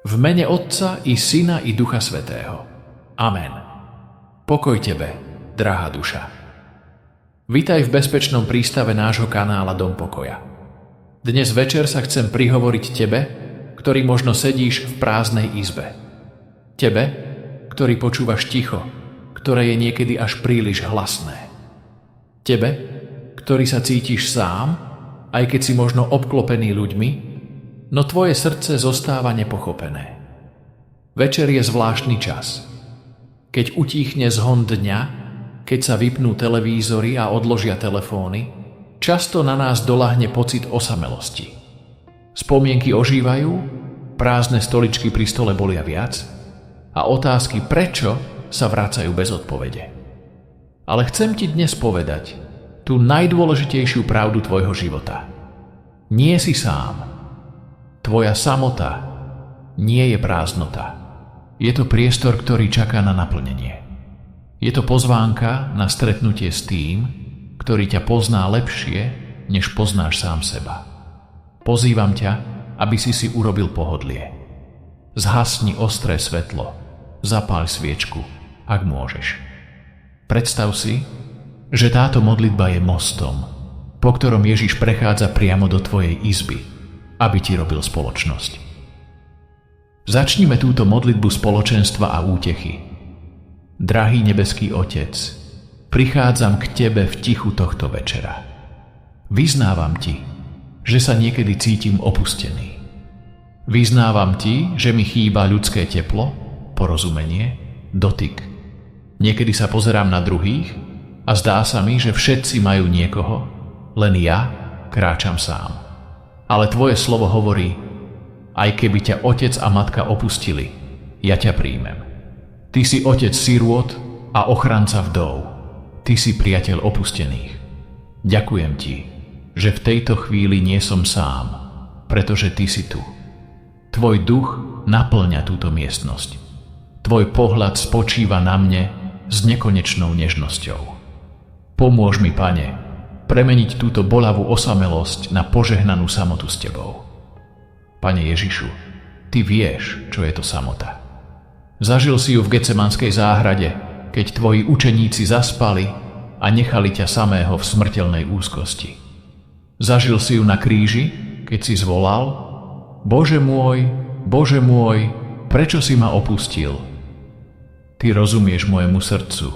V mene Otca i Syna i Ducha Svätého. Amen. Pokoj tebe, drahá duša. Vitaj v bezpečnom prístave nášho kanála Dom pokoja. Dnes večer sa chcem prihovoriť tebe, ktorý možno sedíš v prázdnej izbe. Tebe, ktorý počúvaš ticho, ktoré je niekedy až príliš hlasné. Tebe, ktorý sa cítiš sám, aj keď si možno obklopený ľuďmi, no tvoje srdce zostáva nepochopené. Večer je zvláštny čas. Keď utíchne zhon dňa, keď sa vypnú televízory a odložia telefóny, často na nás doľahne pocit osamelosti. Spomienky ožívajú, prázdne stoličky pri stole bolia viac a otázky prečo sa vracajú bez odpovede. Ale chcem ti dnes povedať tú najdôležitejšiu pravdu tvojho života. Nie si sám. Tvoja samota nie je prázdnota. Je to priestor, ktorý čaká na naplnenie. Je to pozvánka na stretnutie s tým, ktorý ťa pozná lepšie, než poznáš sám seba. Pozývam ťa, aby si urobil pohodlie. Zhasni ostré svetlo, zapáľ sviečku, ak môžeš. Predstav si, že táto modlitba je mostom, po ktorom Ježiš prechádza priamo do tvojej izby, aby ti robil spoločnosť. Začnime túto modlitbu spoločenstva a útechy. Drahý nebeský Otec, prichádzam k tebe v tichu tohto večera. Vyznávam ti, že sa niekedy cítim opustený. Vyznávam ti, že mi chýba ľudské teplo, porozumenie, dotyk. Niekedy sa pozerám na druhých a zdá sa mi, že všetci majú niekoho, len ja kráčam sám. Ale tvoje slovo hovorí, aj keby ťa otec a matka opustili, ja ťa príjmem. Ty si otec sirôt a ochranca vdov. Ty si priateľ opustených. Ďakujem ti, že v tejto chvíli nie som sám, pretože ty si tu. Tvoj duch naplňa túto miestnosť. Tvoj pohľad spočíva na mne s nekonečnou nežnosťou. Pomôž mi, Pane, premeniť túto boľavú osamelosť na požehnanú samotu s tebou. Pane Ježišu, ty vieš, čo je to samota. Zažil si ju v Getsemanskej záhrade, keď tvoji učeníci zaspali a nechali ťa samého v smrteľnej úzkosti. Zažil si ju na kríži, keď si zvolal: Bože môj, prečo si ma opustil? Ty rozumieš môjmu srdcu.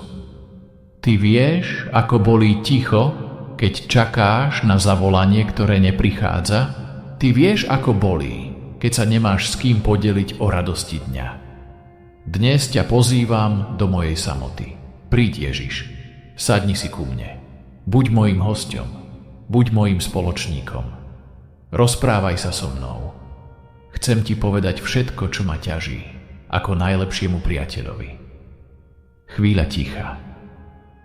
Ty vieš, ako bolí ticho, keď čakáš na zavolanie, ktoré neprichádza. Ty vieš, ako bolí, keď sa nemáš s kým podeliť o radosti dňa. Dnes ťa pozývam do mojej samoty. Príď, Ježiš, sadni si ku mne. Buď mojím hosťom, buď mojím spoločníkom. Rozprávaj sa so mnou. Chcem ti povedať všetko, čo ma ťaží, ako najlepšiemu priateľovi. Chvíľa ticha.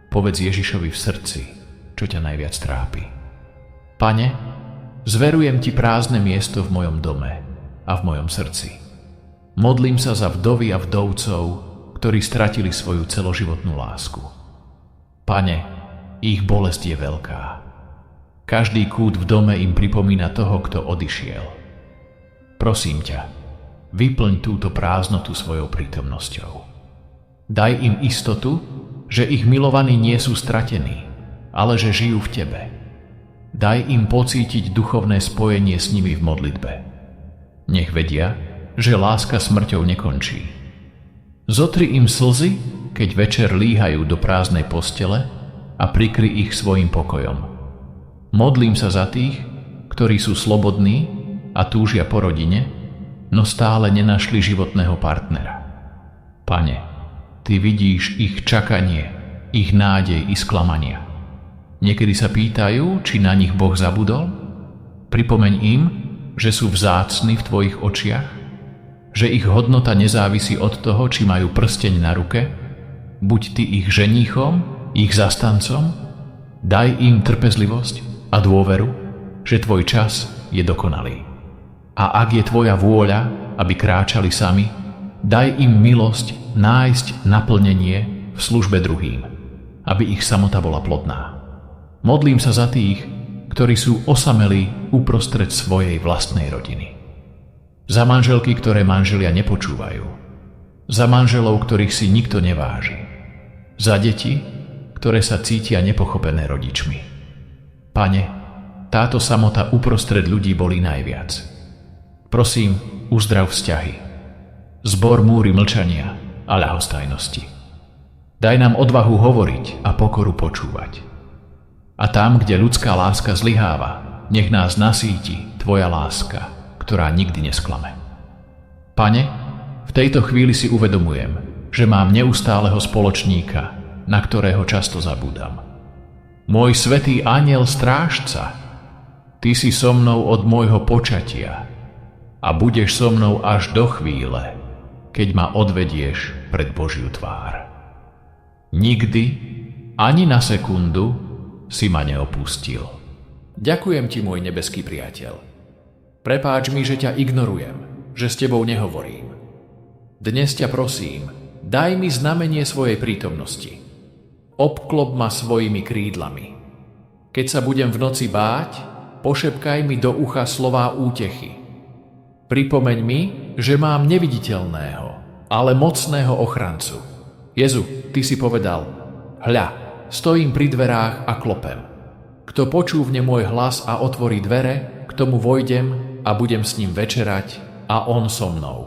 Povedz Ježišovi v srdci, čo ťa najviac trápi. Pane, zverujem ti prázdne miesto v mojom dome a v mojom srdci. Modlím sa za vdovy a vdovcov, ktorí stratili svoju celoživotnú lásku. Pane, ich bolesť je veľká. Každý kút v dome im pripomína toho, kto odišiel. Prosím ťa, vyplň túto prázdnotu svojou prítomnosťou. Daj im istotu, že ich milovaní nie sú stratení, ale že žijú v tebe. Daj im pocítiť duchovné spojenie s nimi v modlitbe. Nech vedia, že láska smrťou nekončí. Zotri im slzy, keď večer líhajú do prázdnej postele a prikry ich svojim pokojom. Modlím sa za tých, ktorí sú slobodní a túžia po rodine, no stále nenašli životného partnera. Pane, ty vidíš ich čakanie, ich nádej i sklamania. Niekedy sa pýtajú, či na nich Boh zabudol? Pripomeň im, že sú vzácni v tvojich očiach, že ich hodnota nezávisí od toho, či majú prsteň na ruke. Buď ty ich ženíchom, ich zastancom, daj im trpezlivosť a dôveru, že tvoj čas je dokonalý. A ak je tvoja vôľa, aby kráčali sami, daj im milosť nájsť naplnenie v službe druhým, aby ich samota bola plodná. Modlím sa za tých, ktorí sú osamelí uprostred svojej vlastnej rodiny. Za manželky, ktoré manželia nepočúvajú. Za manželov, ktorých si nikto neváži. Za deti, ktoré sa cítia nepochopené rodičmi. Pane, táto samota uprostred ľudí bolí najviac. Prosím, uzdrav vzťahy. Zbor múry mlčania a ľahostajnosti. Daj nám odvahu hovoriť a pokoru počúvať. A tam, kde ľudská láska zlyháva, nech nás nasíti Tvoja láska, ktorá nikdy nesklame. Pane, v tejto chvíli si uvedomujem, že mám neustáleho spoločníka, na ktorého často zabúdam. Môj svätý anjel strážca, Ty si so mnou od môjho počatia a budeš so mnou až do chvíle, keď ma odvedieš pred Božiu tvár. Nikdy, ani na sekundu, si ma neopustil. Ďakujem ti, môj nebeský priateľ. Prepáč mi, že ťa ignorujem, že s tebou nehovorím. Dnes ťa prosím, daj mi znamenie svojej prítomnosti. Obklop ma svojimi krídlami. Keď sa budem v noci báť, pošepkaj mi do ucha slová útechy. Pripomeň mi, že mám neviditeľného, ale mocného ochrancu. Jezu, Ty si povedal, hľa, stojím pri dverách a klopem. Kto počúvne môj hlas a otvorí dvere, k tomu vojdem a budem s ním večerať a on so mnou.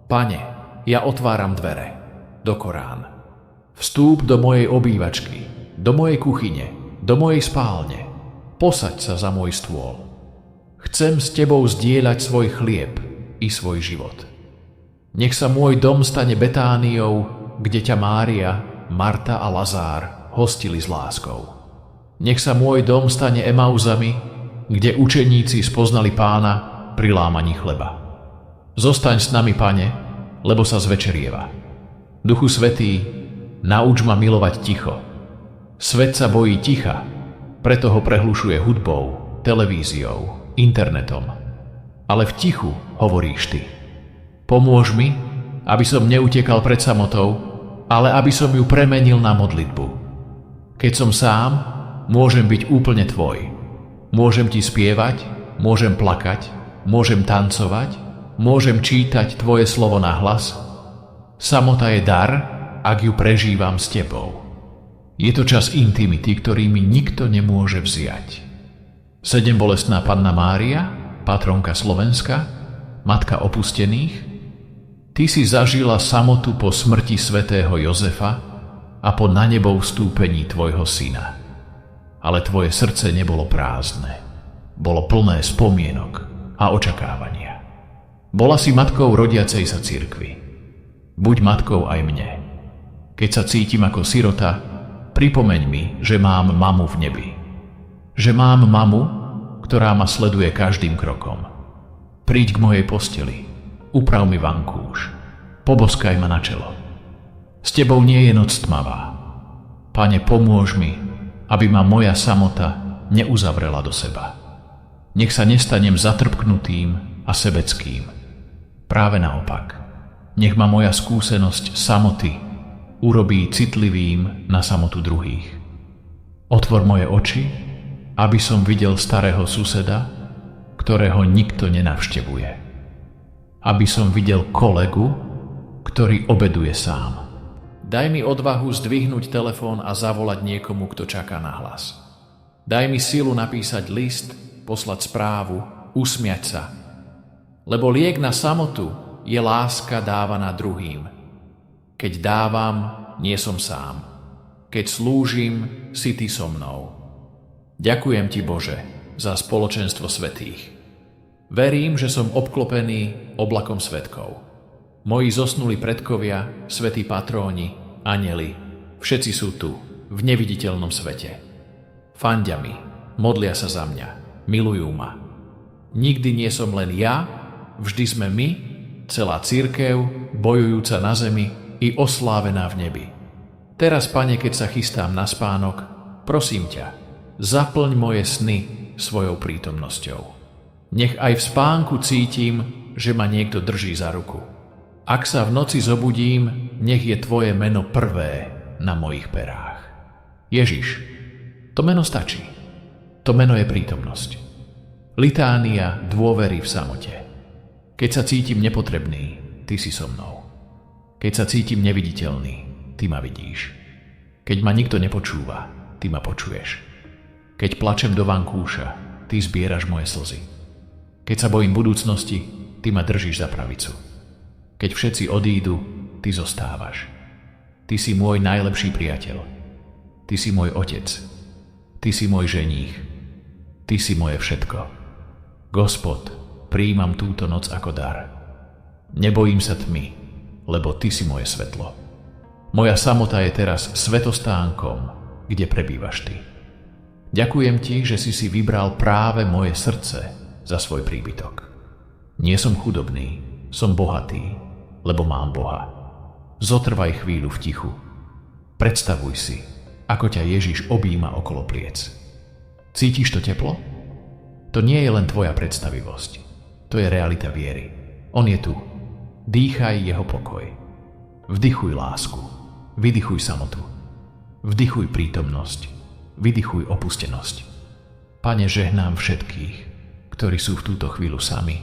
Pane, ja otváram dvere, do Korán. Vstúp do mojej obývačky, do mojej kuchyne, do mojej spálne. Posaď sa za môj stôl. Chcem s tebou zdieľať svoj chlieb i svoj život. Nech sa môj dom stane Betániou, kde ťa Mária, Marta a Lazár hostili s láskou. Nech sa môj dom stane Emauzami, kde učeníci spoznali Pána pri lámaní chleba. Zostaň s nami, Pane, lebo sa zvečerieva. Duchu Svätý, nauč ma milovať ticho. Svet sa bojí ticha, preto ho prehlušuje hudbou, televíziou, internetom. Ale v tichu hovoríš Ty. Pomôž mi, aby som neutekal pred samotou, ale aby som ju premenil na modlitbu. Keď som sám, môžem byť úplne Tvoj. Môžem Ti spievať, môžem plakať, môžem tancovať, môžem čítať Tvoje slovo nahlas. Samota je dar, ak ju prežívam s Tebou. Je to čas intimity, ktorý mi nikto nemôže vziať. Sedembolestná Panna Mária, patronka Slovenska, matka opustených, Ty si zažila samotu po smrti svätého Jozefa a po na nebo vstúpení Tvojho syna. Ale Tvoje srdce nebolo prázdne. Bolo plné spomienok a očakávania. Bola si matkou rodiacej sa cirkvi. Buď matkou aj mne. Keď sa cítim ako sirota, pripomeň mi, že mám mamu v nebi. Že mám mamu, ktorá ma sleduje každým krokom. Príď k mojej posteli. Uprav mi vankúš, poboskaj ma na čelo. S Tebou nie je noc tmavá. Pane, pomôž mi, aby ma moja samota neuzavrela do seba. Nech sa nestanem zatrpknutým a sebeckým. Práve naopak, nech ma moja skúsenosť samoty urobí citlivým na samotu druhých. Otvor moje oči, aby som videl starého suseda, ktorého nikto nenavštevuje. Aby som videl kolegu, ktorý obeduje sám. Daj mi odvahu zdvihnúť telefón a zavolať niekomu, kto čaká na hlas. Daj mi silu napísať list, poslať správu, usmiať sa. Lebo liek na samotu je láska dávaná druhým. Keď dávam, nie som sám. Keď slúžim, si Ty so mnou. Ďakujem Ti, Bože, za spoločenstvo svätých. Verím, že som obklopený oblakom svedkov. Moji zosnulí predkovia, svätí patróni, anjeli, všetci sú tu, v neviditeľnom svete. Fandia mi, modlia sa za mňa, milujú ma. Nikdy nie som len ja, vždy sme my, celá cirkev, bojujúca na zemi i oslávená v nebi. Teraz, Pane, keď sa chystám na spánok, prosím ťa, zaplň moje sny svojou prítomnosťou. Nech aj v spánku cítim, že ma niekto drží za ruku. Ak sa v noci zobudím, nech je Tvoje meno prvé na mojich perách. Ježiš, to meno stačí. To meno je prítomnosť. Litánia dôvery v samote. Keď sa cítim nepotrebný, ty si so mnou. Keď sa cítim neviditeľný, ty ma vidíš. Keď ma nikto nepočúva, ty ma počuješ. Keď plačem do vankúša, ty zbieraš moje slzy. Keď sa bojím budúcnosti, ty ma držíš za pravicu. Keď všetci odídu, ty zostávaš. Ty si môj najlepší priateľ. Ty si môj otec. Ty si môj ženích. Ty si moje všetko. Gospod, prijímam túto noc ako dar. Nebojím sa tmy, lebo ty si moje svetlo. Moja samota je teraz svetostánkom, kde prebývaš ty. Ďakujem ti, že si vybral práve moje srdce za svoj príbytok. Nie som chudobný, som bohatý, lebo mám Boha. Zotrvaj chvíľu v tichu. Predstavuj si, ako ťa Ježiš objíma okolo pliec. Cítiš to teplo? To nie je len tvoja predstavivosť. To je realita viery. On je tu. Dýchaj jeho pokoj. Vdychuj lásku. Vydychuj samotu. Vdychuj prítomnosť. Vydychuj opustenosť. Pane, žehnám všetkých, ktorí sú v túto chvíľu sami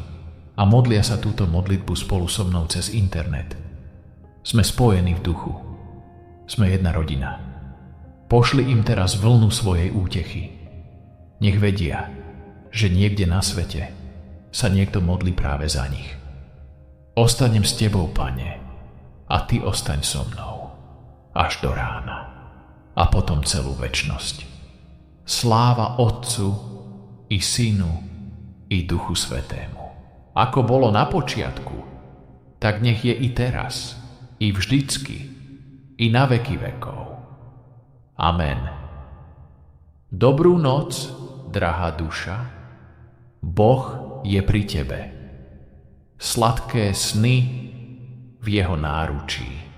a modlia sa túto modlitbu spolu so mnou cez internet. Sme spojení v duchu. Sme jedna rodina. Pošli im teraz vlnu svojej útechy. Nech vedia, že niekde na svete sa niekto modlí práve za nich. Ostanem s tebou, Pane, a ty ostaň so mnou až do rána a potom celú večnosť. Sláva Otcu i Synu i Duchu Svätému. Ako bolo na počiatku, tak nech je i teraz, i vždycky, i na veky vekov. Amen. Dobrú noc, drahá duša. Boh je pri tebe. Sladké sny v jeho náručí.